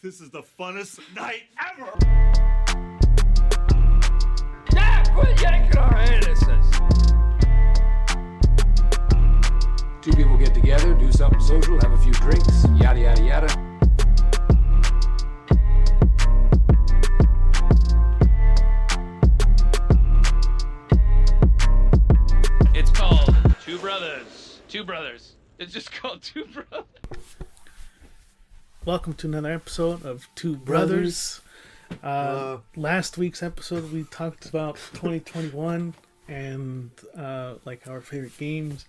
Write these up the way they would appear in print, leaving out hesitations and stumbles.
This is the funnest night ever! Yeah, quit yanking our anuses! Two people get together, do something social, have a few drinks, yada yada yada. It's called Two Brothers. Two Brothers. It's just called Two Brothers. Welcome to another episode of Two Brothers. Last week's episode we talked about 2021 and like our favorite games.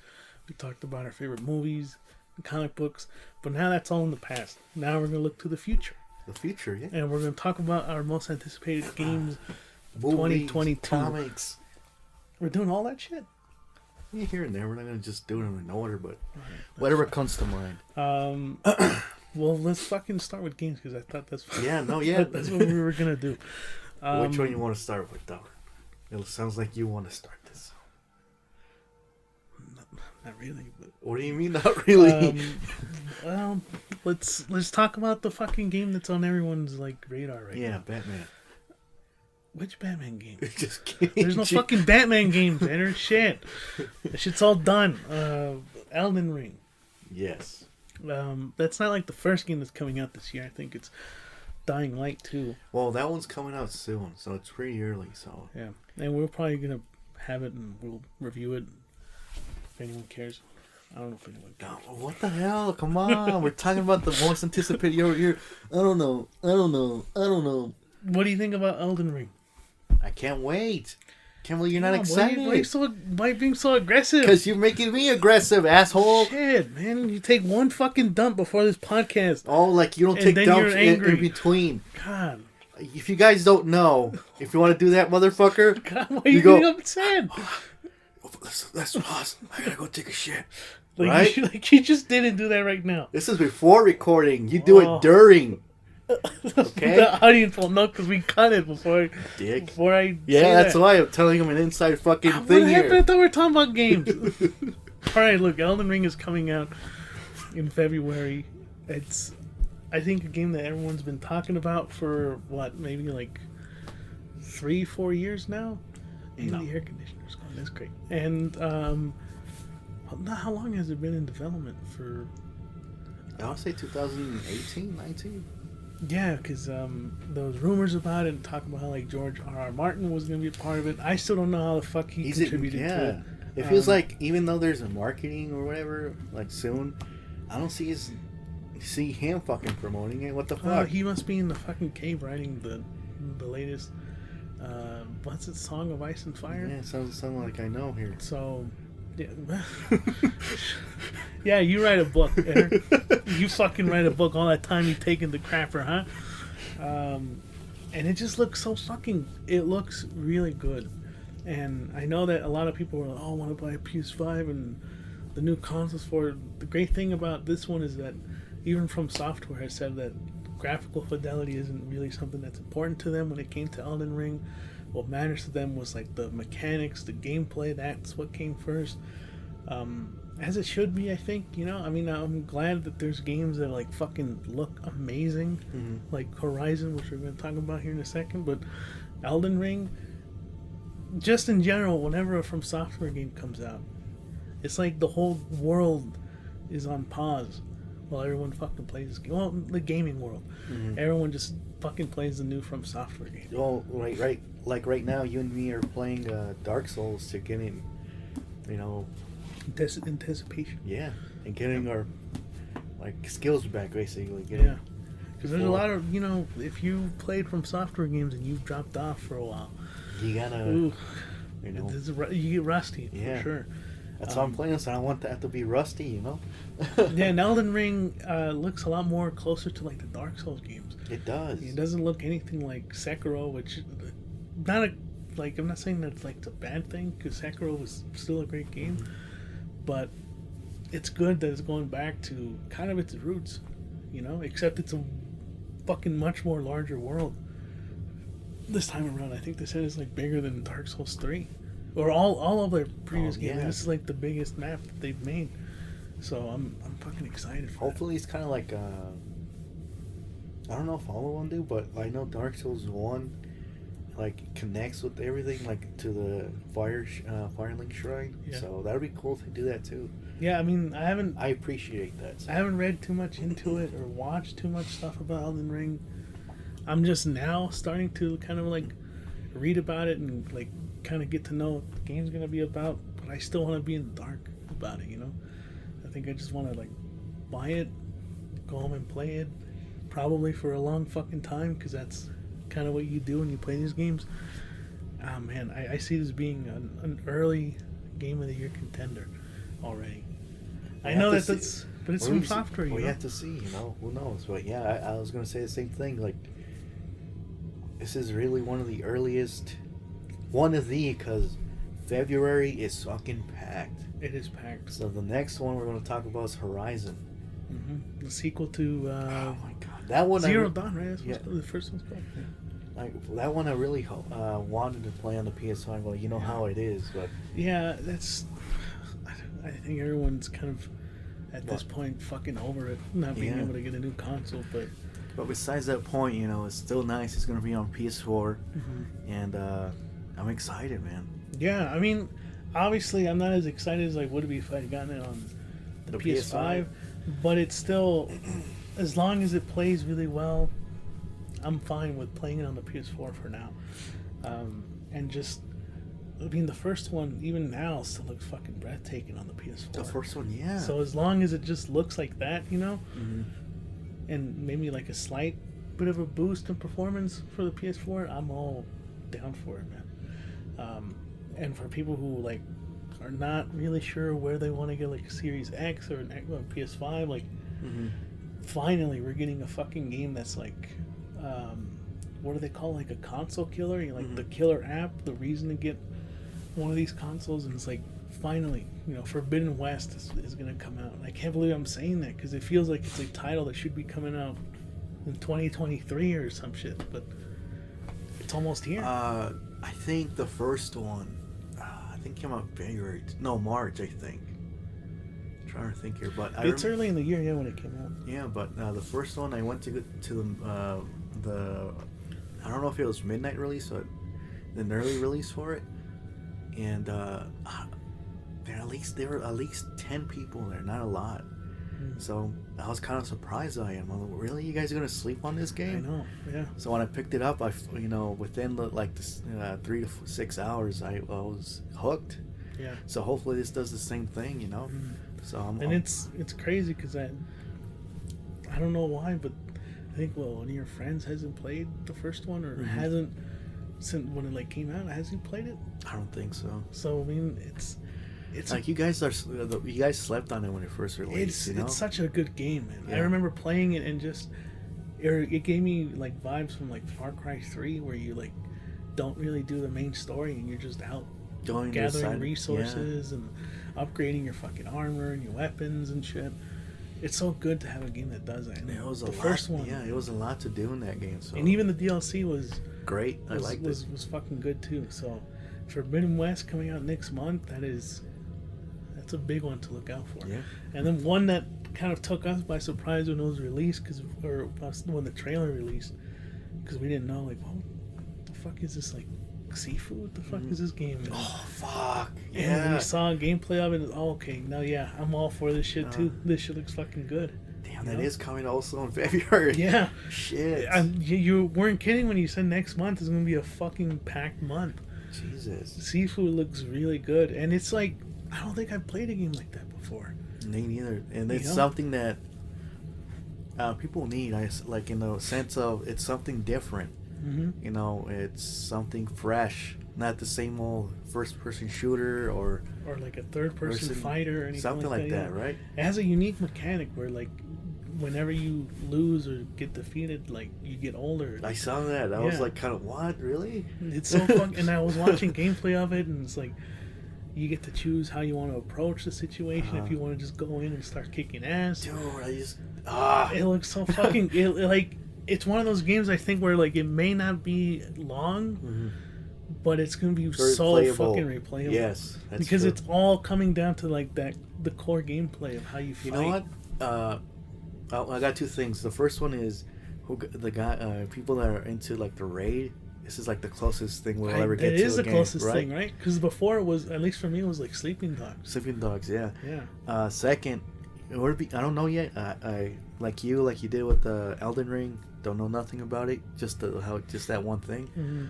We talked about our favorite movies, and comic books, but now that's all in the past. Now we're going to look to the future. The future, yeah. And we're going to talk about our most anticipated games of Movies, 2022. comics. We're doing all that shit. Yeah, here and there. We're not going to just do them in order, but whatever comes to mind. Well, let's fucking start with games because I thought that's that's what we were going to do. Which one you want to start with, though? It sounds like you want to start this. Not really, but What do you mean, not really? well, let's talk about the fucking game that's on everyone's like radar right now. Yeah, Batman. Which Batman game? Just kidding. There's no fucking Batman games, Enter. Shit. That shit's all done. Elden Ring. Yes. That's not like the first game that's coming out this year. I think it's Dying Light 2. Well, that one's coming out soon, so it's pretty early, so... Yeah. And we're probably going to have it and we'll review it if anyone cares. I don't know if anyone cares. No, what the hell? Come on. We're talking about the most anticipated over here. I don't know. What do you think about Elden Ring? I can't wait. Can't believe you're not Why excited. are you being so aggressive? Because you're making me aggressive, asshole. Shit, man. You take one fucking dump before this podcast. Oh, like you don't And take then dumps you're in angry. between. God. If you guys don't know, if you want to do that, motherfucker, God, why are you go, getting upset? that's awesome. I gotta go take a shit. Like, Right? you just didn't do that right now. This is before recording. You do Oh. it during. Okay? The audience won't know because we cut it before Dick. I Yeah, say that's that. why I'm telling him an inside fucking What thing happened? I here. thought we were talking about games. Alright, look, Elden Ring is coming out in February. It's, I think, a game that everyone's been talking about for, maybe like 3-4 years now? And No. the air conditioner's gone. That's great. And, how long has it been in development for? I would say 2018, 19. Yeah, because there was rumors about it and talking about how like George R.R. Martin was going to be a part of it. I still don't know how the fuck he contributed to it. It feels like even though there's a marketing or whatever, like soon, I don't see him fucking promoting it. What the fuck? He must be in the fucking cave writing the latest what's it, Song of Ice and Fire? Yeah, sounds like I know here. So yeah. Yeah, you write a book, Eric. You fucking write a book all that time you taking the crapper, huh? And it just looks so it looks really good. And I know that a lot of people were like, oh, I want to buy a PS5 and the new consoles for it. The great thing about this one is that even From Software has said that graphical fidelity isn't really something that's important to them when it came to Elden Ring. What matters to them was like the mechanics, the gameplay. That's what came first. As it should be, I think. You know, I mean, I'm glad that there's games that like fucking look amazing, like Horizon, which we're going to talk about here in a second. But Elden Ring, just in general, whenever a From Software game comes out, it's like the whole world is on pause while everyone fucking plays this game. Well, the gaming world, everyone just fucking plays the new From Software game. Well, right. Like right now, you and me are playing Dark Souls to get in, Anticipation. Yeah, and getting our skills back basically. Yeah, because there's a lot of if you played From Software games and you've dropped off for a while, you gotta, ooh, you you get rusty Yeah. for sure. That's why I'm playing. So I don't want that to be rusty, Yeah, and Elden Ring looks a lot more closer to like the Dark Souls games. It does. It doesn't look anything like Sekiro, which I'm not saying that it's like a bad thing because Sekiro was still a great game, but it's good that it's going back to kind of its roots, except it's a fucking much more larger world. This time around, I think they said it's like bigger than Dark Souls 3. Or all of their previous games. yeah. This is like the biggest map that they've made. So I'm fucking excited for Hopefully it's kind of like I don't know if all of them do, but I know Dark Souls 1 like connects with everything, like to the Firelink Shrine. Yeah. So that would be cool to do that too. Yeah, I mean, I appreciate that. I haven't read too much into it or watched too much stuff about Elden Ring. I'm just now starting to kind of like read about it and like kind of get to know what the game's gonna be about. But I still want to be in the dark about it, you know. I think I just want to like buy it, go home and play it, probably for a long fucking time, because that's kind of what you do when you play these games. Man, I see this being an early Game of the Year contender already. I know that that's, but it's from software. We have to see, you know, who knows? But yeah, I was gonna say the same thing. Like, this is really one of the earliest, because February is fucking packed. It is packed. So the next one we're gonna talk about is Horizon. Mm-hmm. The sequel to oh my god, that one Zero Dawn, right? That's yeah. the first one's called. Yeah. Like that one, I really wanted to play on the PS5. Well, you know how it is, but yeah, that's. I think everyone's kind of at this point fucking over it, not being able to get a new console. But besides that point, you know, it's still nice. It's gonna be on PS4, and I'm excited, man. Yeah, I mean, obviously, I'm not as excited as I would be if I'd gotten it on the PS5, but it's still, as long as it plays really well, I'm fine with playing it on the PS4 for now. And just, I mean, the first one, even now, still looks fucking breathtaking on the PS4. The first one, yeah. So as long as it just looks like that, you know, and maybe like a slight bit of a boost in performance for the PS4, I'm all down for it, man. And for people who like are not really sure where they want to get like a Series X or a PS5, like finally we're getting a fucking game that's like, what do they call it? Like a console killer? You know, like the killer app, the reason to get one of these consoles, and it's like finally, you know, Forbidden West is going to come out. And I can't believe I'm saying that because it feels like it's a title that should be coming out in 2023 or some shit, but it's almost here. I think the first one, came out March, I think. I'm trying to think here, but it's early in the year, when it came out. Yeah, but the first one I went to the I don't know if it was midnight release or an early release for it, and there were at least 10 people there, not a lot. So I was kind of surprised. I'm like, really, you guys are gonna sleep on this game? I know, yeah. So when I picked it up, within 3 to 6 hours, I was hooked. Yeah. So hopefully this does the same thing, you know. So it's crazy because I don't know why, but I think one of your friends hasn't played the first one or hasn't since when it like came out. Has he played it? I don't think so. So I mean, it's like you guys slept on it when it first released. It's such a good game, man. Yeah. I remember playing it and just it gave me like vibes from like Far Cry 3, where you like don't really do the main story and you're just out gathering resources and upgrading your fucking armor and your weapons and shit. It's so good to have a game that does that. And it was the first one. Yeah, it was a lot to do in that game. So. And even the DLC was great. I liked it. Was fucking good too. So Forbidden West coming out next month, that's a big one to look out for. Yeah. And then one that kind of took us by surprise when it was released, when the trailer released, because we didn't know, like, what the fuck is this, like, seafood? What the fuck is this game? And, oh, fuck. Yeah. And when we saw gameplay of it, okay, now, yeah, I'm all for this shit, too. This shit looks fucking good. Damn, that is coming also in February. Yeah. Shit. You weren't kidding when you said next month is going to be a fucking packed month. Jesus. Seafood looks really good. And it's like, I don't think I've played a game like that before. Me neither. And it's something that people need. Like in the sense of it's something different. You know, it's something fresh, not the same old first-person shooter or like a third-person fighter or anything something like that, yeah. Right? It has a unique mechanic where like whenever you lose or get defeated, like you get older. I saw that. I was like, kind of what? Really? It's so fun. And I was watching gameplay of it, and it's like, you get to choose how you want to approach the situation. If you want to just go in and start kicking ass. Dude, it looks so fucking... it's one of those games, I think, where like it may not be long, but it's going to be very so playable. Fucking replayable. Yes, that's because true. It's all coming down to like the core gameplay of how you fight. You know what? I got two things. The first one is the guy, people that are into like the raid. This is like the closest thing we'll ever get to. It is a the game, closest right? thing, right? Because before it was, at least for me, it was like Sleeping Dogs. Sleeping Dogs, yeah. Yeah. Second, it would be. I don't know yet. I like you did with the Elden Ring. Don't know nothing about it. Just that one thing. Mm-hmm.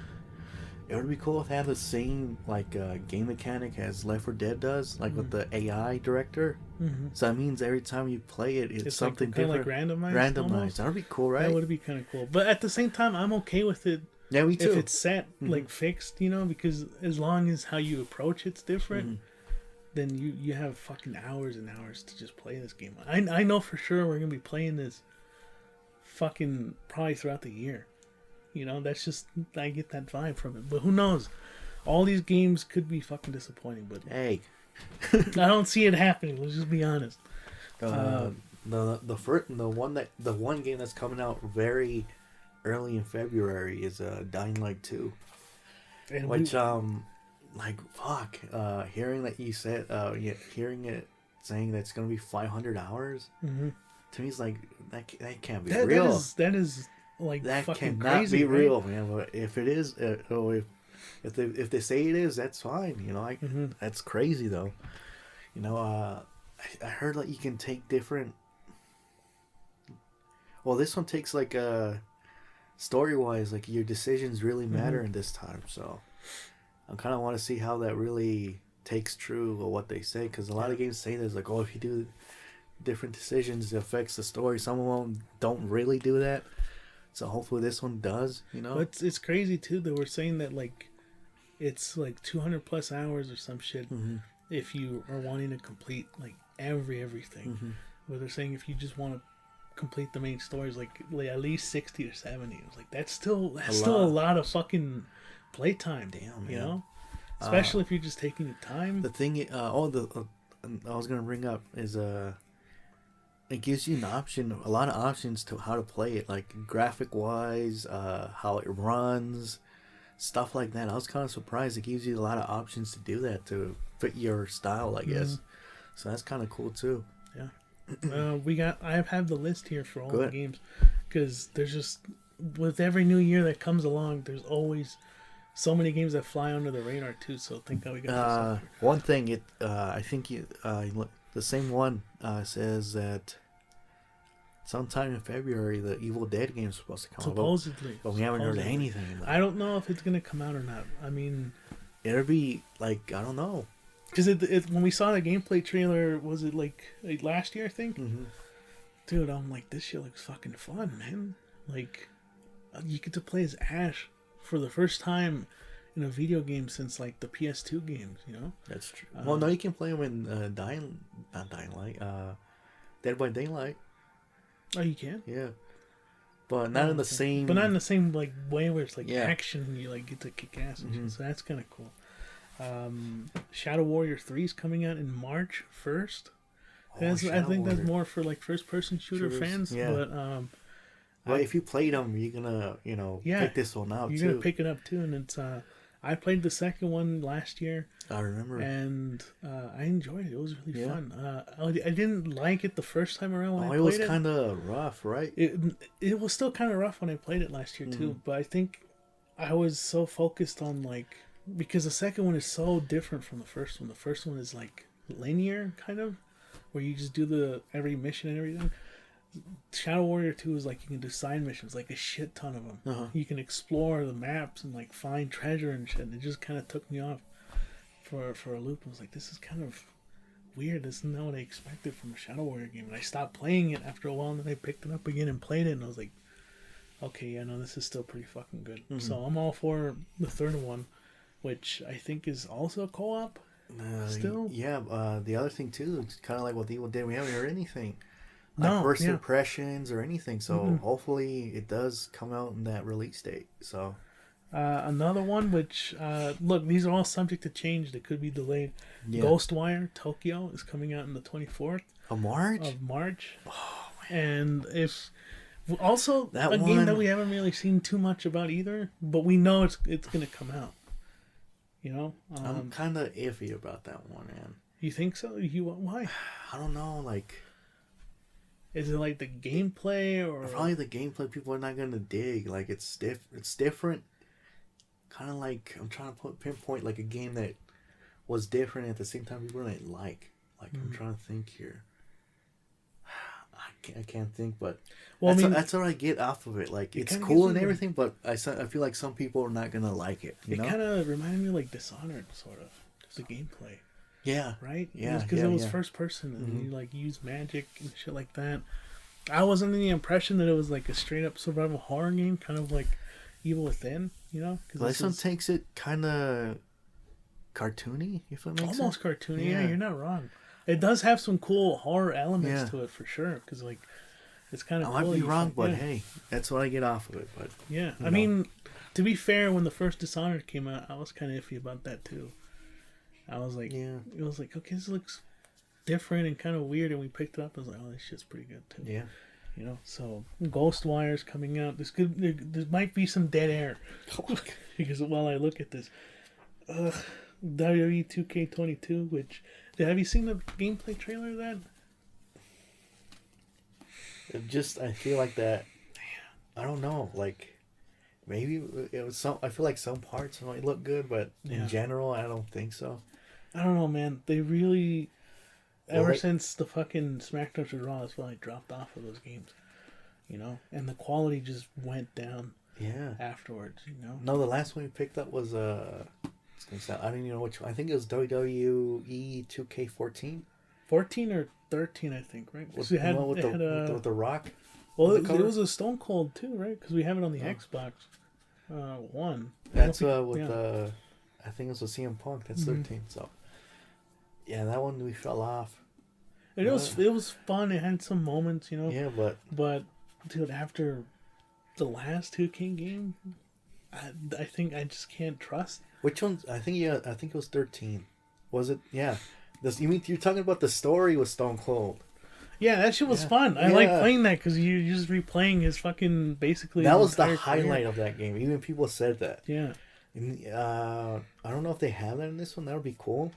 It would be cool if they had the same like game mechanic as Left 4 Dead does, like with the AI director. Mm-hmm. So that means every time you play it, it's something like, different. Like randomized. Randomized. That would be cool, right? That would be kind of cool. But at the same time, I'm okay with it. Yeah, me too. If it's set, like fixed, you know, because as long as how you approach it's different, then you have fucking hours and hours to just play this game. I know for sure we're gonna be playing this fucking probably throughout the year. You know, that's just, I get that vibe from it. But who knows? All these games could be fucking disappointing, but Hey, I don't see it happening. Let's just be honest. the one game that's coming out very early in February is Dying Light 2. And Which like fuck, hearing that you said hearing it saying that it's gonna be 500 hours to me is like that can't be real. That is like that fucking cannot crazy, be right? real, man. But if it is, if they say it is, that's fine. You know, that's crazy though. You know, I heard like you can take different. Well, this one takes like story wise, like your decisions really matter in this time. So I kind of want to see how that really takes true or what they say, because a lot of games say this like, oh, if you do different decisions, it affects the story. Some of them don't really do that. So hopefully this one does, you know. But it's crazy too that we're saying that like it's like 200 plus hours or some shit if you are wanting to complete like everything. But they're saying if you just want to complete the main stories, like at least 60 or 70. It was like that's still a lot of fucking playtime. Damn, you man. know, especially if you're just taking the time. The thing, I was gonna bring up is it gives you a lot of options to how to play it, like graphic wise, how it runs, stuff like that. I was kind of surprised. It gives you a lot of options to do that to fit your style, I guess. So that's kind of cool too. Yeah. I have the list here for all Good. the games, because there's just, with every new year that comes along, there's always so many games that fly under the radar too. So thank God we got this. One thing, I think the same one says that sometime in February the Evil Dead game is supposed to come out. Supposedly. But we haven't heard anything about it. I don't know if it's gonna come out or not. I mean, it'll be like, I don't know. because when we saw the gameplay trailer, was it like last year? I think. Dude, I'm like, this shit looks fucking fun, man. Like, you get to play as Ash for the first time in a video game since like the PS2 games. You know. That's true. Well, no, you can play them in Dead by Daylight. Oh, you can. Yeah, but not in the same. But not in the same like way where it's like Yeah. action and you like get to kick ass and shit. So that's kind of cool. Shadow Warrior 3 is coming out in March 1st. I think that's more for like first person shooter Shooters, fans. yeah. But Well, if you played them, you're gonna pick this one out you're too. gonna pick it up too, and it's I played the second one last year. I remember. And I enjoyed it. It was really fun. I didn't like it the first time around when I played it. It was kind of rough, right? It was still kind of rough when I played it last year too. But I think I was so focused on like, because the second one is so different from the first one. The first one is like linear kind of, where you just do every mission and everything. Shadow Warrior 2 is like you can do side missions, like a shit ton of them. You can explore the maps and like find treasure and shit. And it just kind of took me off for a loop. I was like, this is kind of weird. This is not what I expected from a Shadow Warrior game. And I stopped playing it after a while, and then I picked it up again and played it, and I was like, okay, yeah, no, this is still pretty fucking good. So I'm all for the third one, which I think is also a co-op still. Yeah, the other thing too, it's kind of like with Evil Dead, we haven't heard anything. No, First impressions or anything. So hopefully it does come out in that release date. So another one, which look, these are all subject to change. They could be delayed. Yeah. Ghostwire Tokyo is coming out on the 24th of March. Oh, man. And if also That a game that one- we haven't really seen too much about either, but we know it's gonna come out. You know, I'm kind of iffy about that one, man. you think so? Why? I don't know, like Is it like the gameplay or probably the gameplay? People are not gonna dig. Like it's different. Kind of like I'm trying to pinpoint like a game that was different at the same time people didn't like. Like I'm trying to think here. I can't think, but well, that's what I get off of it. Like it's cool and everything, but I feel like some people are not gonna like it. You know? Kind of reminded me of like Dishonored, sort of. The gameplay. Yeah. Right. Yeah. Because it was first person and you like use magic and shit like that. I was under the impression that it was like a straight up survival horror game, kind of like Evil Within. You know, because this one takes it kind of cartoony, if it makes almost sense. Cartoony. Yeah, you're not wrong. It does have some cool horror elements to it for sure. Because like, it's kind of. I might be wrong, but hey, that's what I get off of it. But yeah, I mean, to be fair, when the first Dishonored came out, I was kind of iffy about that too. I was like, it was like, okay, this looks different and kind of weird, and we picked it up. I was like, oh, this shit's pretty good too. Yeah. You know, so Ghostwire's coming out. There might be some dead air because while I look at this, WWE 2K22, which have you seen the gameplay trailer of that? I feel like that. I don't know, like maybe it was some. I feel like some parts might look good, but in general, I don't think so. I don't know, man. They really. Ever since the fucking SmackDown to Raw, that's why I dropped off of those games, you know, and the quality just went down. Yeah. Afterwards, you know. No, the last one we picked up was I don't even know which one. I think it was WWE 2K14. 14 or 13, I think, right? With the Rock. Well, it was a Stone Cold too, right? Because we have it on the Xbox One. That's I think it was with CM Punk. That's 13. So. Yeah, that one we fell off. It was fun. It had some moments, you know. Yeah, but dude, after the last 2K game, I think I just can't trust. Which one? I think it was 13. Was it? Yeah. You're talking about the story with Stone Cold. Yeah, that shit was fun. I like playing that because you're just replaying his fucking basically. That was the highlight of that game. Even people said that. Yeah. And, I don't know if they have that in this one. That would be cool.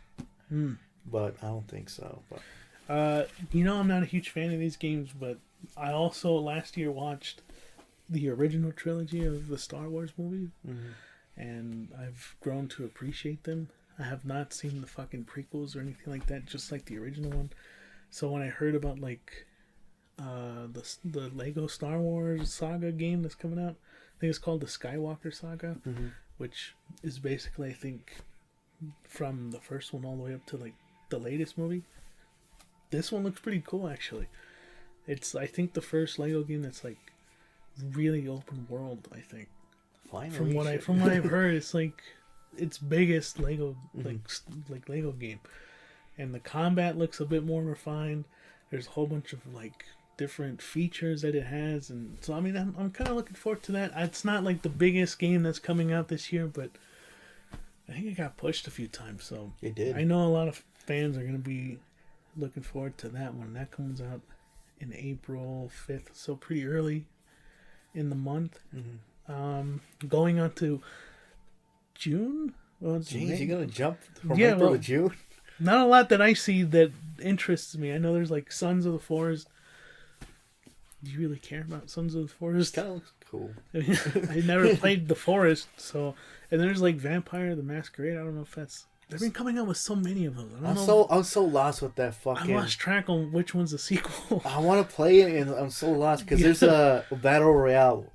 But I don't think so. But you know, I'm not a huge fan of these games, but I also last year watched the original trilogy of the Star Wars movies, and I've grown to appreciate them. I have not seen the fucking prequels or anything like that, just like the original one. So when I heard about like the Lego Star Wars Saga game that's coming out, I think it's called the Skywalker Saga, which is basically, I think, from the first one all the way up to like the latest movie. This one looks pretty cool, actually. It's, I think, the first Lego game that's like really open world. I think. Finally, from what I've heard, it's like its biggest Lego like Lego game, and the combat looks a bit more refined. There's a whole bunch of like different features that it has, and so I mean, I'm kind of looking forward to that. It's not like the biggest game that's coming out this year, but I think it got pushed a few times, so it did. I know a lot of fans are going to be looking forward to that one. That comes out in April 5th, so pretty early in the month. Going on to June? Well, jeez, you're going to jump from April to June? Not a lot that I see that interests me. I know there's like Sons of the Forest. Do you really care about Sons of the Forest? Kind of looks cool. I never played The Forest, so... And there's like Vampire the Masquerade. I don't know if that's... They've been coming out with so many of those. I'm so lost with that fucking... I lost track on which one's the sequel. I want to play it, and I'm so lost, because there's a Battle Royale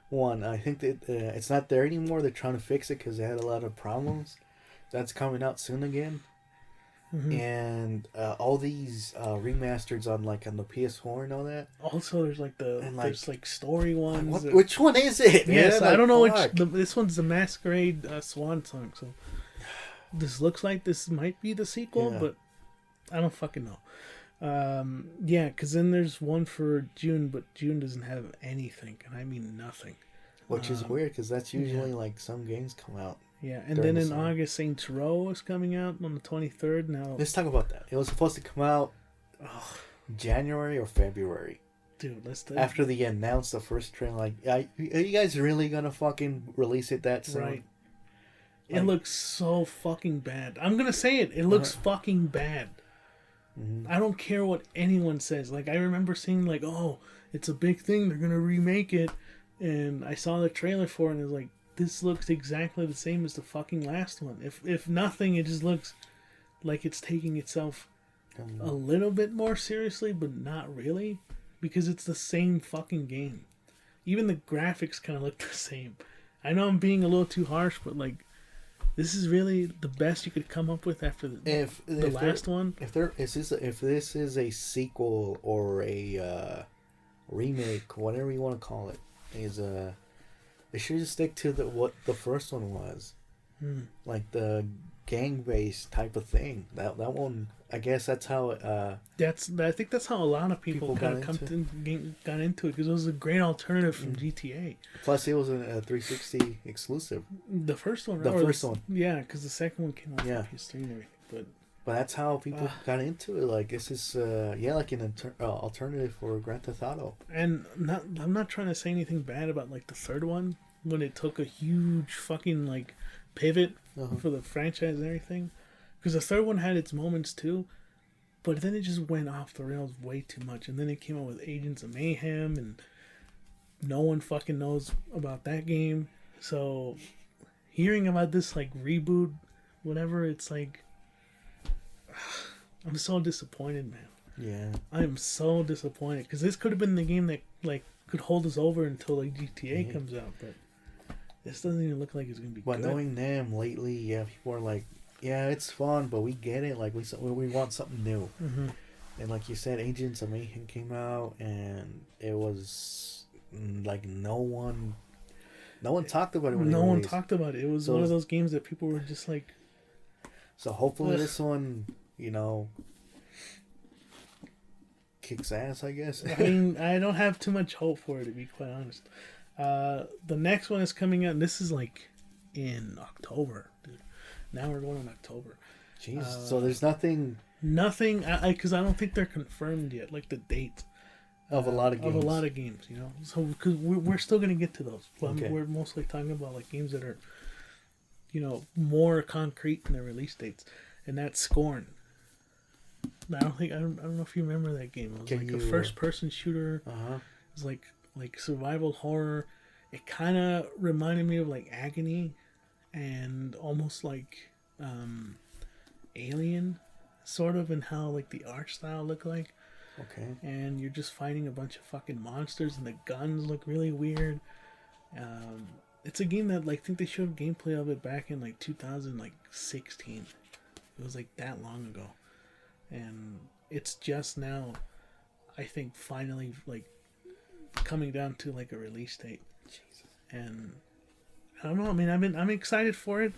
one. I think that it's not there anymore. They're trying to fix it, because they had a lot of problems. That's coming out soon again. And all these remasters on the PS4 and all that. Also, there's like there's like story ones. Which one is it? Yes, I don't know which. This one's the Masquerade Swan Song. So this looks like this might be the sequel, but I don't fucking know. Yeah, because then there's one for June, but June doesn't have anything, and I mean nothing. Which is weird, because that's usually like some games come out. Yeah, and then in August, Saints Row is coming out on the 23rd. Now, let's talk about that. It was supposed to come out January or February. Dude, after they announced the first trailer, like, are you guys really gonna fucking release it that soon? Right. It looks so fucking bad. I'm gonna say it. It looks fucking bad. I don't care what anyone says. Like, I remember seeing, like, oh, it's a big thing. They're going to remake it. And I saw the trailer for it, and it was like, this looks exactly the same as the fucking last one. If nothing, it just looks like it's taking itself a little bit more seriously, but not really. Because it's the same fucking game. Even the graphics kind of look the same. I know I'm being a little too harsh, but, like, this is really the best you could come up with after the last one. If this is a sequel or a remake, whatever you want to call it, they should just stick to what the first one was, like the gang-based type of thing. That one, I guess that's how. I think that's how a lot of people got into it, because it was a great alternative from GTA. Plus, it was a 360 exclusive. The first one, yeah, because the second one came out on PS3 and everything. But that's how people got into it. Like, this is like an alternative for Grand Theft Auto. And I'm not trying to say anything bad about, like, the third one, when it took a huge fucking, like, pivot for the franchise and everything. Because the third one had its moments too, but then it just went off the rails way too much. And then it came out with Agents of Mayhem, and no one fucking knows about that game. So hearing about this, like, reboot, whatever, it's like, I'm so disappointed, man. Yeah, I am so disappointed, because this could have been the game that, like, could hold us over until, like, GTA comes out, but this doesn't even look like it's gonna be good. But knowing them lately, people are like, yeah, it's fun, but we get it. Like, we want something new. And like you said, Agents of Mayhem came out, and it was like no one talked about it. No one talked about it. It was one of those games that people were just like. So hopefully this one, kicks ass, I guess. I mean, I don't have too much hope for it, to be quite honest. The next one is coming out, and this is like in October, dude. Now we're going in October. Jeez. So there's nothing, because I don't think they're confirmed yet, like the date of a lot of games. So because we're still gonna get to those. But Okay. We're mostly talking about, like, games that are, more concrete in their release dates, and that's Scorn. I don't know if you remember that game. It was a first-person shooter. It was like survival horror. It kind of reminded me of, like, Agony, and almost like Alien, sort of, in how, like, the art style looked like. Okay. And you're just fighting a bunch of fucking monsters, and the guns look really weird. It's a game that, like, I think they showed gameplay of it back in, like, 2016. It was, like, that long ago. And it's just now, I think, finally, like, coming down to, like, a release date. Jesus. And I don't know. I mean, I'm excited for it,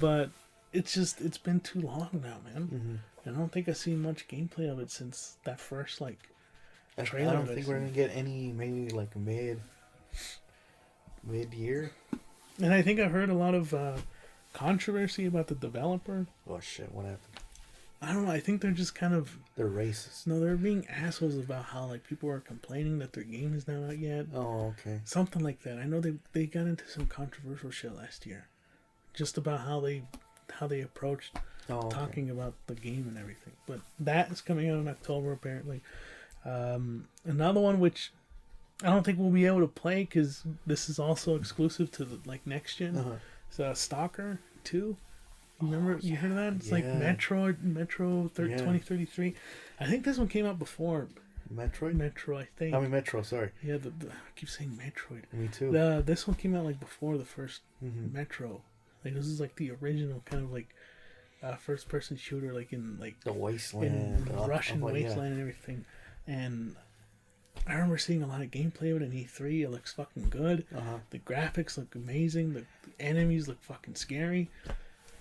but it's been too long now, man. I don't think I've seen much gameplay of it since that first, like, trailer. I don't think we're gonna get any, maybe, like, mid-year. And I think I heard a lot of controversy about the developer. Oh shit! What happened? I don't know. I think they're just kind of. They're racist. No, they're being assholes about how, like, people are complaining that their game is not out yet. Oh, okay. Something like that. I know they got into some controversial shit last year, just about how they approached talking about the game and everything. But that is coming out in October, apparently. Another one which I don't think we'll be able to play, because this is also exclusive to the, like, next gen. It's Stalker 2. Remember, you heard of that? It's like Metro 2033. I think this one came out before. Metroid? Metro, I think. I mean, Metro, sorry. Yeah, I keep saying Metroid. Me too. This one came out, like, before the first Metro. Like, this is, like, the original kind of, like, first-person shooter, like, in, like, the wasteland, in Russian wasteland and everything. And I remember seeing a lot of gameplay of it in E3. It looks fucking good. The graphics look amazing. The enemies look fucking scary.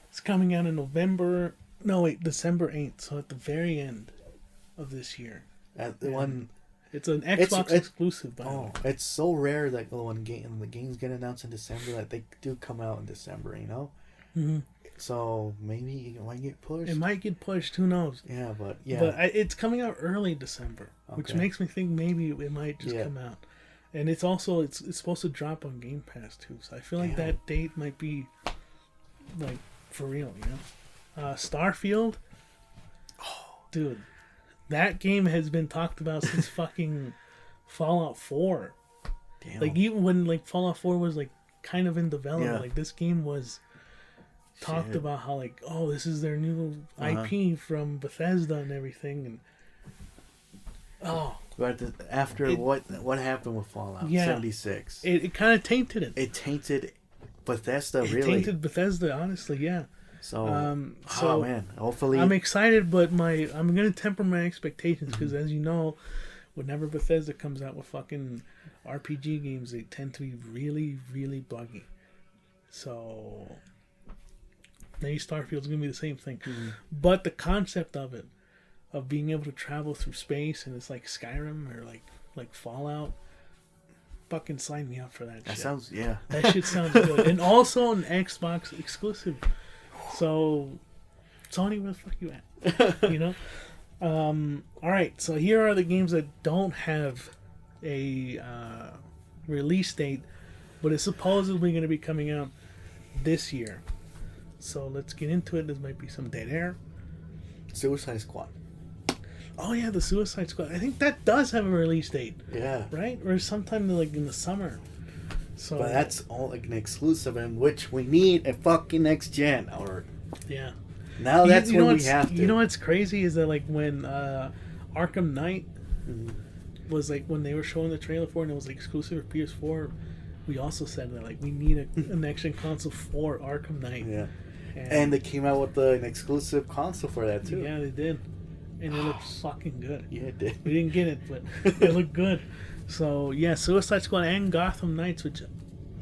It's coming out in December 8th. So at the very end of this year. It's an Xbox exclusive. It's so rare that when the games get announced in December that they do come out in December. So maybe it might get pushed. It might get pushed. Who knows? Yeah, but it's coming out early December, which makes me think maybe it might just come out. And it's also it's supposed to drop on Game Pass too. So I feel like that date might be, like, for real. Starfield. Dude, that game has been talked about since fucking Fallout 4. Damn. Like, even when like Fallout 4 was like kind of in development, Yeah. like this game was talked Shit. about how like, oh, this is their new IP from Bethesda and everything, and But after what happened with Fallout 76, it kind of tainted it. it tainted Bethesda It really. tainted Bethesda, honestly, yeah. So, so man, hopefully I'm excited, but I'm gonna temper my expectations because, as you know, whenever Bethesda comes out with fucking RPG games, they tend to be really, really buggy. So maybe Starfield's gonna be the same thing, but the concept of it, of being able to travel through space, and it's like Skyrim or like Fallout, fucking sign me up for that. that shit. sounds That shit sounds good, and also an Xbox exclusive. So, Sony, where the fuck you at? You know? Alright, so here are the games that don't have a release date, but it's supposedly going to be coming out this year. So, let's get into it. There might be some dead air. Suicide Squad. Oh, yeah, the Suicide Squad. I think that does have a release date, Yeah. right? Or sometime like in the summer. So, But that's all like an exclusive in which we need a fucking next gen. Or yeah. now that's You know when we what's- have to. You know what's crazy is that like when Arkham Knight was like when they were showing the trailer for it and it was like exclusive for PS4, we also said that like we need a next gen console for Arkham Knight. Yeah. And they came out with an exclusive console for that too. yeah, they did, and it looked fucking good. Yeah, it did. We didn't get it, but it looked good. So yeah, Suicide Squad and Gotham Knights, which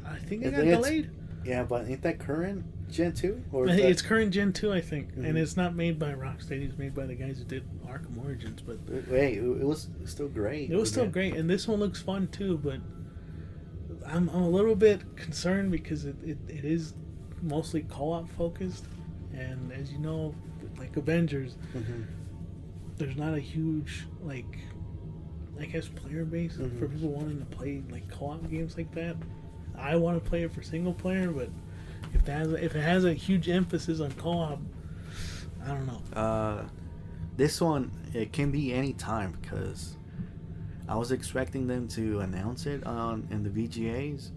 I think it got delayed. Yeah, but ain't that current Gen 2? Or I is think that... it's current Gen 2, I think, and it's not made by Rocksteady. It's made by the guys who did Arkham Origins, but Wait, it was still great. it was still great, and this one looks fun too. But I'm a little bit concerned because it is mostly co-op focused, and as you know, with, like Avengers, there's not a huge like I guess player base for people wanting to play like co-op games like that. I want to play it for single player, but if it has a huge emphasis on co-op, I don't know. This one, it can be any time because I was expecting them to announce it in the VGAs,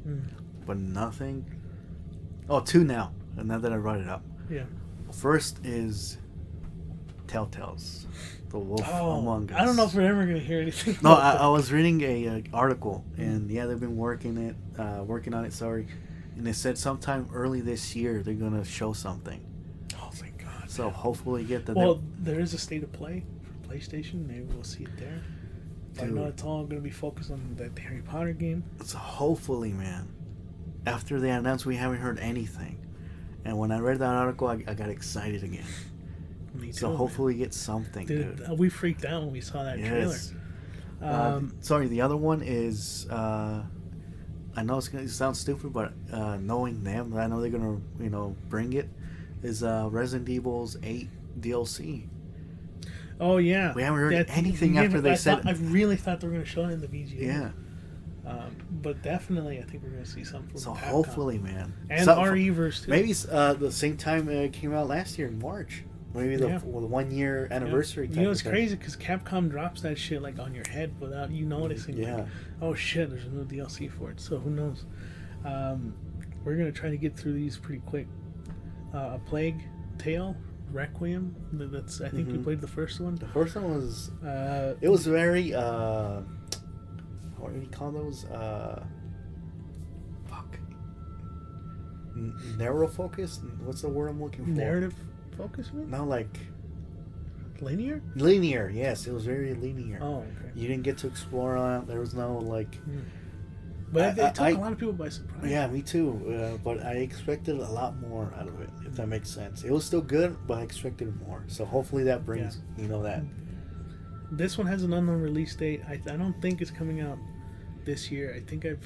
but nothing. Oh, two now. And now that I brought it up. Yeah. First is Telltale's The Wolf Among Us. I don't know if we're ever gonna hear anything. No, about I was reading a article, and yeah, they've been working on it. Sorry, and they said sometime early this year they're gonna show something. Oh, thank God. So hopefully get the. Well, there is a state of play for PlayStation. Maybe we'll see it there. I know Dude. it's all going to be focused on that Harry Potter game. So hopefully, man. After they announced, we haven't heard anything, and when I read that article, I got excited again. Me too. So man. hopefully, get something, dude. We freaked out when we saw that Yes. trailer. Sorry, the other one is. I know it's gonna sound stupid, but knowing them, I know they're gonna bring it. Is Resident Evil's 8 DLC? Oh yeah, We haven't heard That- anything yeah, after but they said. I really thought they were going to show it in the VGA. Yeah. But definitely, I think we're going to see something from So Capcom. hopefully, man. And So- RE-verse too. Maybe the same time it came out last year in March. Maybe the Yeah. 1 year anniversary. You know, it's type of thing. crazy because Capcom drops that shit like on your head without you noticing. Yeah. Like, oh shit, there's a new DLC for it. So who knows? We're gonna try to get through these pretty quick. A Plague Tale, Requiem. That's I think you played the first one. The first one was. Uh, It was very. What do you call those? Fuck. Narrow focus? What's the word I'm looking for? narrative focus, man? Not like. Linear? Linear, yes. It was very linear. Oh, okay. You didn't get to explore on it. There was no, like. But it took I- a lot of people by surprise. Yeah, me too. But I expected a lot more out of it, if that makes sense. It was still good, but I expected more. So hopefully that brings, that. This one has an unknown release date. I don't think it's coming out this year. I think if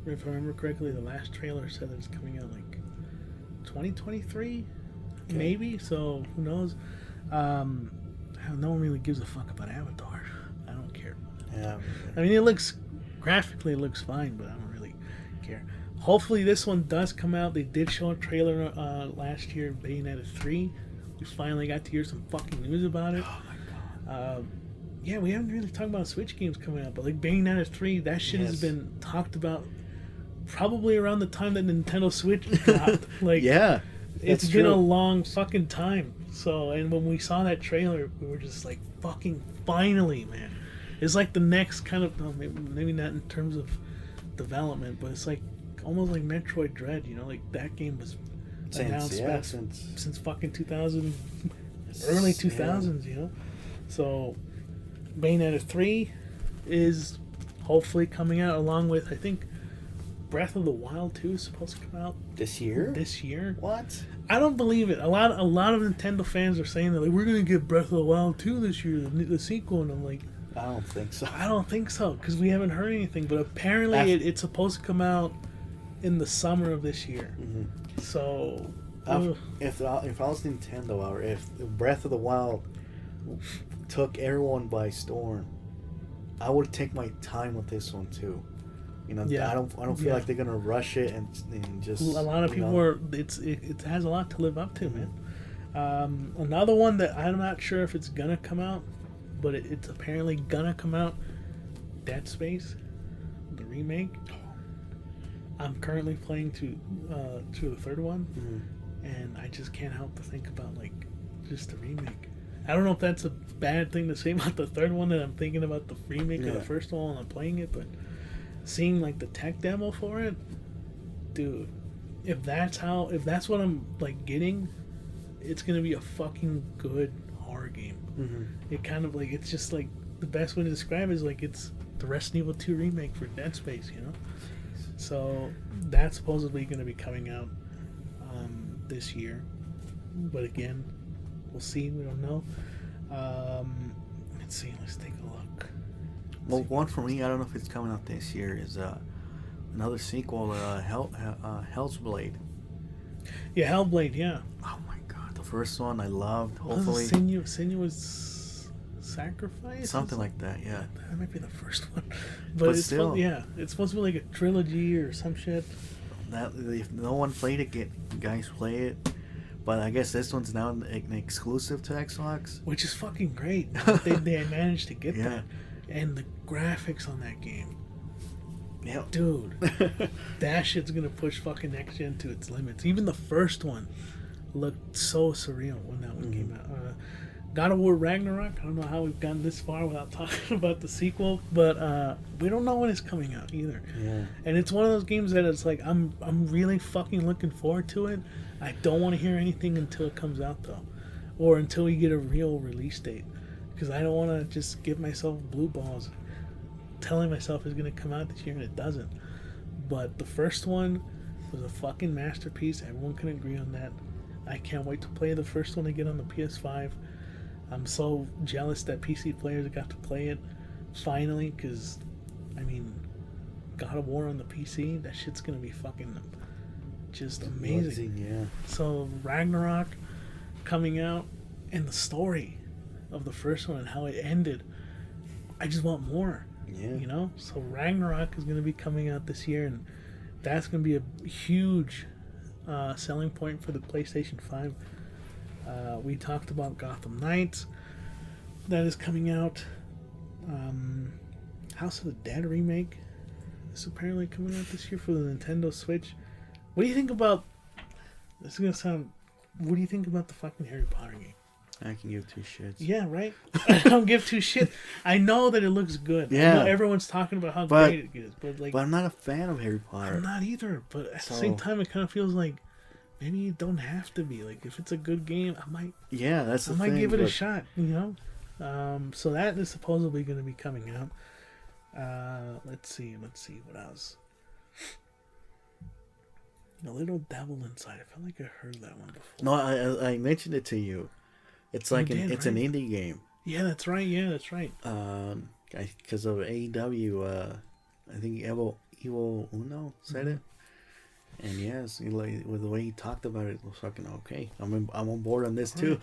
I remember correctly, the last trailer said that it's coming out like 2023, maybe. So who knows? No one really gives a fuck about Avatar. I don't care. Yeah. I mean, graphically it looks fine, but I don't really care. Hopefully this one does come out. They did show a trailer last year, Bayonetta 3. We finally got to hear some fucking news about it. Oh my Yeah, we haven't really talked about Switch games coming out, but like Bayonetta 3, that shit has been talked about probably around the time that Nintendo Switch dropped. Like, Yeah, it's that's been a true. long fucking time. So, and when we saw that trailer, we were just like, fucking finally, man. It's like the next kind of, well, maybe not in terms of development, but it's like almost like Metroid Dread, you know, like that game was announced back since fucking 2000, early 2000s, you know. So Bayonetta 3 is hopefully coming out along with, I think, Breath of the Wild 2 is supposed to come out This year? this year. What? I don't believe it. A lot of Nintendo fans are saying that like we're gonna get Breath of the Wild 2 this year, the sequel, and I'm like, I don't think so. I don't think so because we haven't heard anything. But apparently, it's supposed to come out in the summer of this year. Mm-hmm. So, If I was Nintendo, or if Breath of the Wild took everyone by storm, I would take my time with this one too. You know, Yeah. I don't feel like they're gonna rush it and just. a lot of people are. It has a lot to live up to, man. Another one that I'm not sure if it's gonna come out, but it's apparently gonna come out. Dead Space, the remake. I'm currently playing to the third one, and I just can't help to think about like just the remake. I don't know if that's a bad thing to say about the third one, that I'm thinking about the remake of the first one and I'm playing it, but seeing like the tech demo for it, dude, if that's what I'm like getting, it's gonna be a fucking good horror game. It kind of like, it's just like, the best way to describe it is like it's the Resident Evil 2 remake for Dead Space, you know. So that's supposedly going to be coming out this year, but again, we'll see. We don't know. Let's see. Let's take a look. Well, one for me, I don't know if it's coming out this year, is another sequel, Hell's Blade. Yeah, Hellblade. Yeah. Oh my god, the first one I loved. What Hopefully, was it? Sinuous Sacrifice. something like that. Yeah. That might be the first one, but it's still, it's supposed to be like a trilogy or some shit. that if no one played it, you guys play it. But I guess this one's now an exclusive to Xbox. Which is fucking great. they managed to get that, and the graphics on that game. Yeah, Dude, that shit's gonna push fucking next gen to its limits. Even the first one looked so surreal when that one came out. God of War Ragnarok, I don't know how we've gotten this far without talking about the sequel, but we don't know when it's coming out either. Yeah. And it's one of those games that it's like, I'm really fucking looking forward to it. I don't want to hear anything until it comes out though, or until we get a real release date, because I don't want to just give myself blue balls telling myself it's going to come out this year and it doesn't. But the first one was a fucking masterpiece. Everyone can agree on that. I can't wait to play the first one again on the PS5. I'm so jealous that PC players got to play it finally, because I mean, God of War on the PC, that shit's going to be fucking just amazing. Yeah. So Ragnarok coming out, and the story of the first one and how it ended, I just want more. Yeah. You know? So Ragnarok is going to be coming out this year, and that's going to be a huge selling point for the PlayStation 5. We talked about Gotham Knights. That is coming out. House of the Dead remake is apparently coming out this year for the Nintendo Switch. What do you think about... This is going to sound... What do you think about the fucking Harry Potter game? I can give two shits. Yeah, right? I don't give two shit. I know that it looks good. Yeah. I know everyone's talking about how great it is. But like, But I'm not a fan of Harry Potter. I'm not either. But at the same time, it kind of feels like maybe you don't have to be. Like, if it's a good game, I might give it a shot, you know? So that is supposedly going to be coming out. Let's see what else. The Little Devil Inside. I felt like I heard that one before. No, I mentioned it to you. It's like it's an indie game. Yeah, that's right. Because of AEW, I think Evil Uno said it. And yes, with the way he talked about it, it was fucking okay. I'm on board on this too.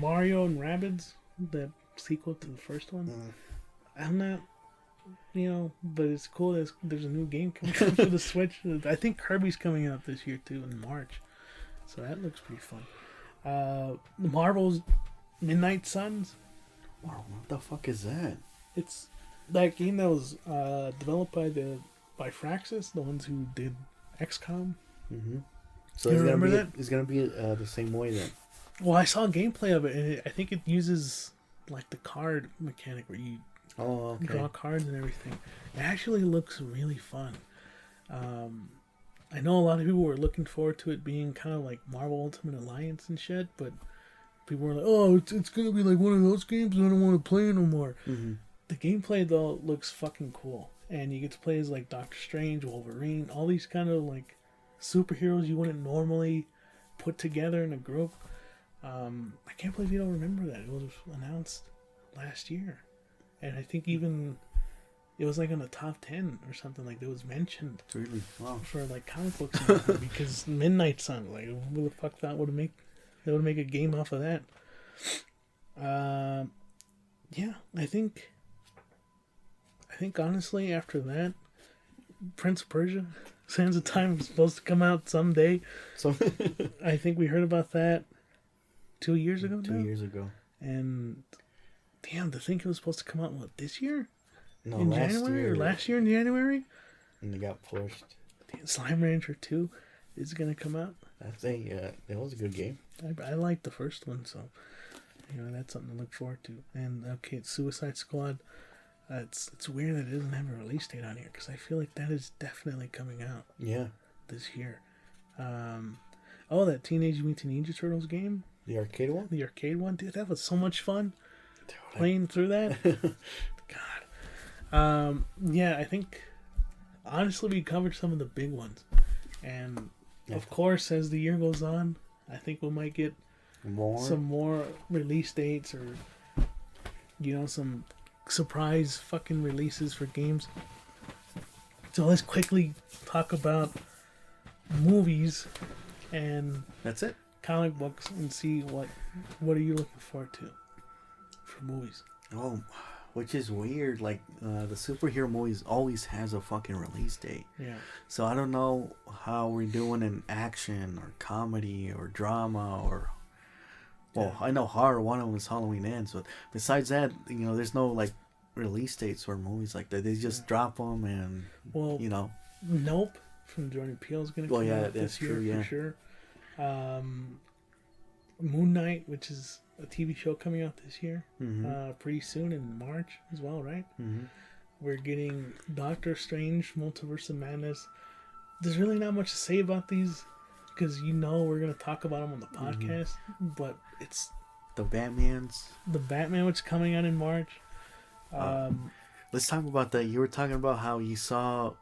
Mario and Rabbids, the sequel to the first one. I'm not, but it's cool. There's a new game coming out for the Switch. I think Kirby's coming out this year too in March, so that looks pretty fun. Marvel's Midnight Suns. What the fuck is that? It's that game that was developed by Fraxis, the ones who did XCOM. Mm-hmm. So You it's remember gonna that? be it's gonna be the same way then. Well, I saw gameplay of it, and I think it uses like the card mechanic where you draw cards and everything. It actually looks really fun. I know a lot of people were looking forward to it being kind of like Marvel Ultimate Alliance and shit, but people were like, "Oh, it's gonna be like one of those games. I don't want to play it no more." Mm-hmm. The gameplay though looks fucking cool, and you get to play as like Doctor Strange, Wolverine, all these kind of like superheroes you wouldn't normally put together in a group. I can't believe you don't remember that. It was announced last year, and I think even it was like on the top 10 or something. Like it was mentioned Really? Wow. for like comic books and everything, because Midnight Sun. Like who the fuck thought they would make a game off of that? Yeah, I think honestly after that, Prince of Persia, Sands of Time was supposed to come out someday. So I think we heard about that 2 years ago. 2 years ago. And damn, to think it was supposed to come out this year? No, In last January? year. Or last year in January? And they got pushed. Damn, Slime Rancher 2 is gonna come out. That was a good game. I liked the first one, so that's something to look forward to. And okay, it's Suicide Squad. It's weird that it doesn't have a release date on here, because I feel like that is definitely coming out Yeah. this year. That Teenage Mutant Ninja Turtles game, The arcade one? the arcade one, dude, that was so much fun Dude, playing through that. God. Yeah, I think honestly we covered some of the big ones, and of course as the year goes on, I think we might get some more release dates, or some surprise fucking releases for games. So let's quickly talk about movies and That's it. comic books and see what are you looking forward to for movies. Oh, which is weird. Like the superhero movies always has a fucking release date. Yeah. So I don't know how we're doing in action or comedy or drama or. Well, I know horror. One of them is Halloween Ends, but besides that, there's no like release dates for movies like that. They just drop them and Nope from Jordan Peele is going to come out this year for sure. Moon Knight, which is a TV show coming out this year, pretty soon in March as well, right? Mm-hmm. We're getting Doctor Strange, Multiverse of Madness. There's really not much to say about these, because we're going to talk about them on the podcast, but it's The Batman's. the Batman, which is coming out in March. Let's talk about that. You were talking about how you saw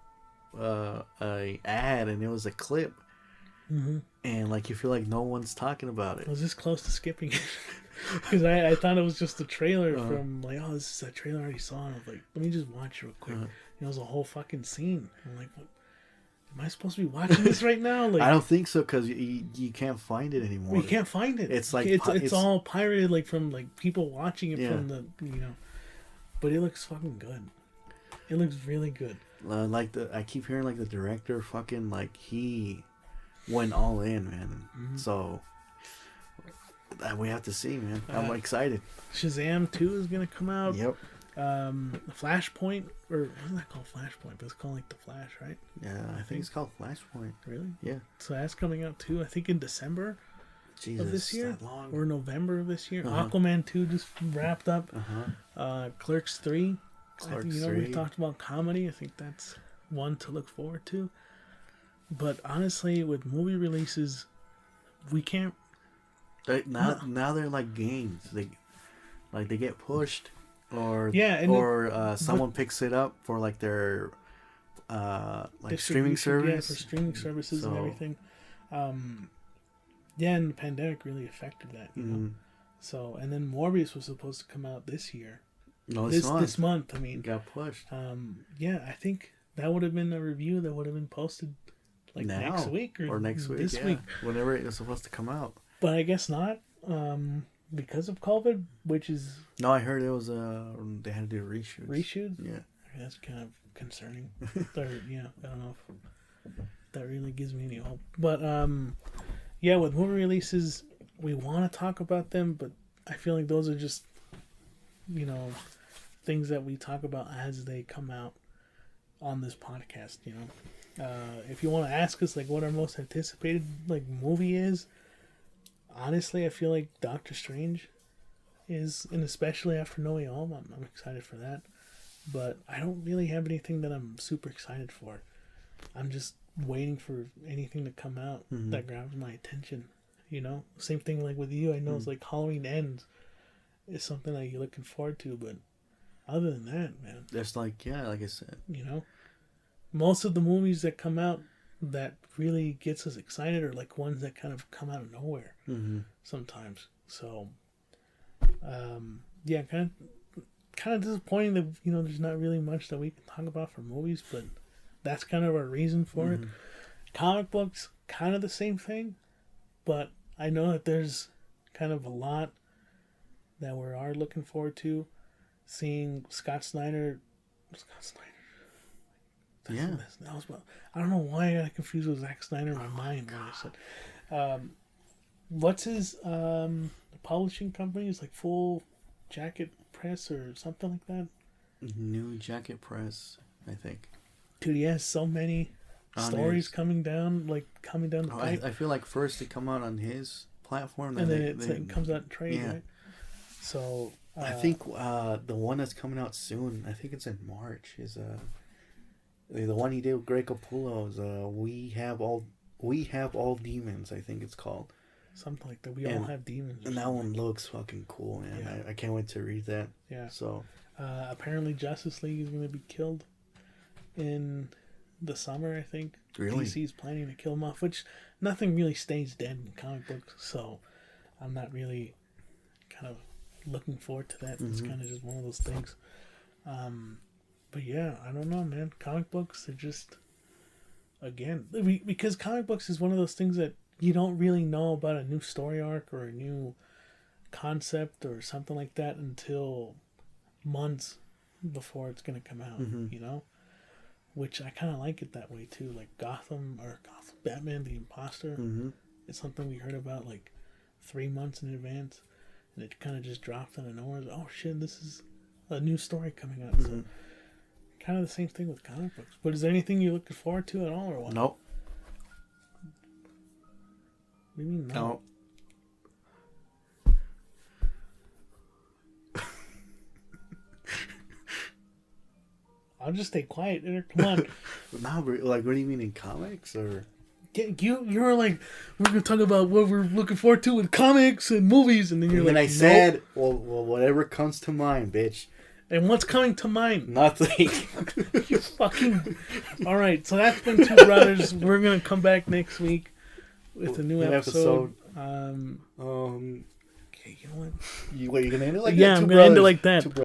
a ad and it was a clip, and like you feel like no one's talking about it. I was this close to skipping it because I thought it was just a trailer from like, oh, this is a trailer I already saw, and I was like, let me just watch it real quick. It was a whole fucking scene. I'm like, what? Am I supposed to be watching this right now? Like, I don't think so, because you can't find it anymore. We can't find it. It's like it's all pirated, like from like people watching it from the But it looks fucking good. It looks really good. I keep hearing like the director fucking like he went all in, man. So we have to see, man. I'm excited. Shazam 2 is gonna come out. Yep. Flashpoint, or wasn't that called Flashpoint? But it's called like The Flash, right? Yeah, I think it's called Flashpoint. Really? Yeah. So that's coming out too. I think in December Jesus, of this year, that long? or November of this year. Aquaman 2 just wrapped up. Clerks 3. Clerks 3. 3. We've talked about comedy. I think that's one to look forward to. But honestly, with movie releases, we can't. Now they're like games. They get pushed, or someone picks it up for like their like streaming service. Yeah, for streaming services and everything. And the pandemic really affected that, you know. So, and then Morbius was supposed to come out this year. No, this month. I mean, it got pushed. I think that would have been a review that would have been posted like next week or next week, this week, whenever it was supposed to come out. But I guess not, because of COVID, which is. No, I heard it was they had to do reshoots. Reshoots? Yeah. That's kind of concerning. I don't know if that really gives me any hope. But with movie releases, we want to talk about them, but I feel like those are just things that we talk about as they come out on this podcast. If you want to ask us like what our most anticipated like movie is, honestly, I feel like Doctor Strange is, and especially after No Way Home, I'm excited for that. But I don't really have anything that I'm super excited for. I'm just waiting for anything to come out that grabs my attention. Same thing like with you. I know it's like Halloween Ends is something that you're looking forward to, but other than that, man, There's like I said, most of the movies that come out that really gets us excited are like ones that kind of come out of nowhere sometimes. So, yeah, kind of disappointing that there's not really much that we can talk about for movies, but that's kind of our reason for it. Comic books, kind of the same thing, but I know that there's kind of a lot that we are looking forward to. Seeing Scott Snyder. Yeah. That was, I don't know why I got confused with Zack Snyder in my mind when I said. What's his publishing company? It's like Full Jacket Press or something like that. New Jacket Press, I think. Dude, he has so many stories coming down the pipe. I feel like first they come out on his platform, and then it comes out in trade, right? So I think the one that's coming out soon, I think it's in March, is the one he did with Greg Capullo's We Have All Demons, I think it's called. Something like that. We all have demons. And that one looks fucking cool, man. Yeah. I can't wait to read that. Yeah. So apparently Justice League is going to be killed in the summer, I think. Really? DC's planning to kill him off, which nothing really stays dead in comic books, so I'm not really kind of looking forward to that. It's kind of just one of those things. But yeah, I don't know, man. Comic books are just, again, because comic books is one of those things that you don't really know about a new story arc or a new concept or something like that until months before it's going to come out, Which I kind of like it that way too. Like Gotham, Batman the Imposter. It's something we heard about like 3 months in advance, and it kind of just dropped out of nowhere. Oh shit, this is a new story coming out. So kind of the same thing with comic books. But is there anything you're looking forward to at all, or what? Nope. What do you mean no? I'll just stay quiet. Come on. Like, what do you mean in comics or? You're like, we're gonna talk about what we're looking forward to in comics and movies, and then you're and like, I said, well, whatever comes to mind, bitch. And what's coming to mind? Nothing. You fucking. All right, so that's been Two Brothers. We're gonna come back next week with a new episode. Okay, you know what? You're gonna end it like that? Yeah, I'm gonna end it like that.